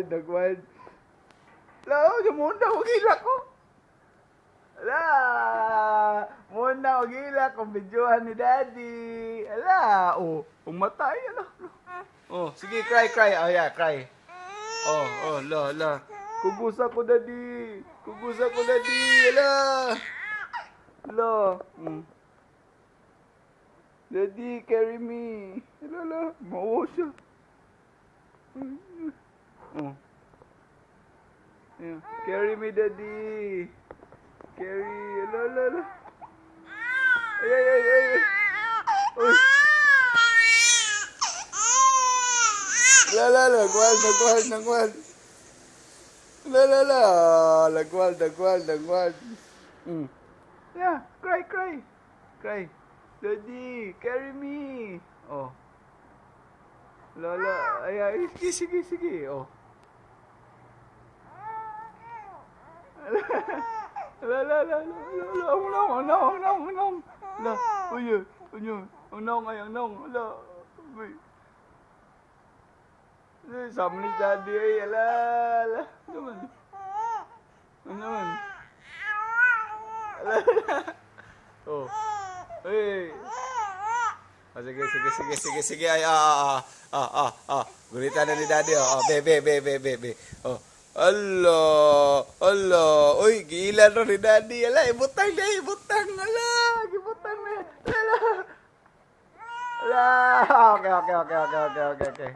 Nagwad. La, yung muna, huwag hilak ko. Ala, muna, huwag hilak kung bidyuhan ni Daddy. Ala, umatay, ala. Sige, cry. Oh, yeah, cry. La. Kugusa ko, Daddy. Ala. Daddy, carry me. Ala, mawa siya. Yeah. Carry me, Daddy. Carry. Ala. Ay. Uy. Nagwal. Nagwal. Yeah, cry. Daddy, carry me. Ay, sige. Unong. La, unong. La, uy. Sabi ni Daddy ay, ala. Naman. Hey. Sige. Ay, Gulitan na ni Daddy, Be. Allah. Uy, gilan rin ni Daddy. Ala, ibutang. Ala, gibutang na. Ala. Okay.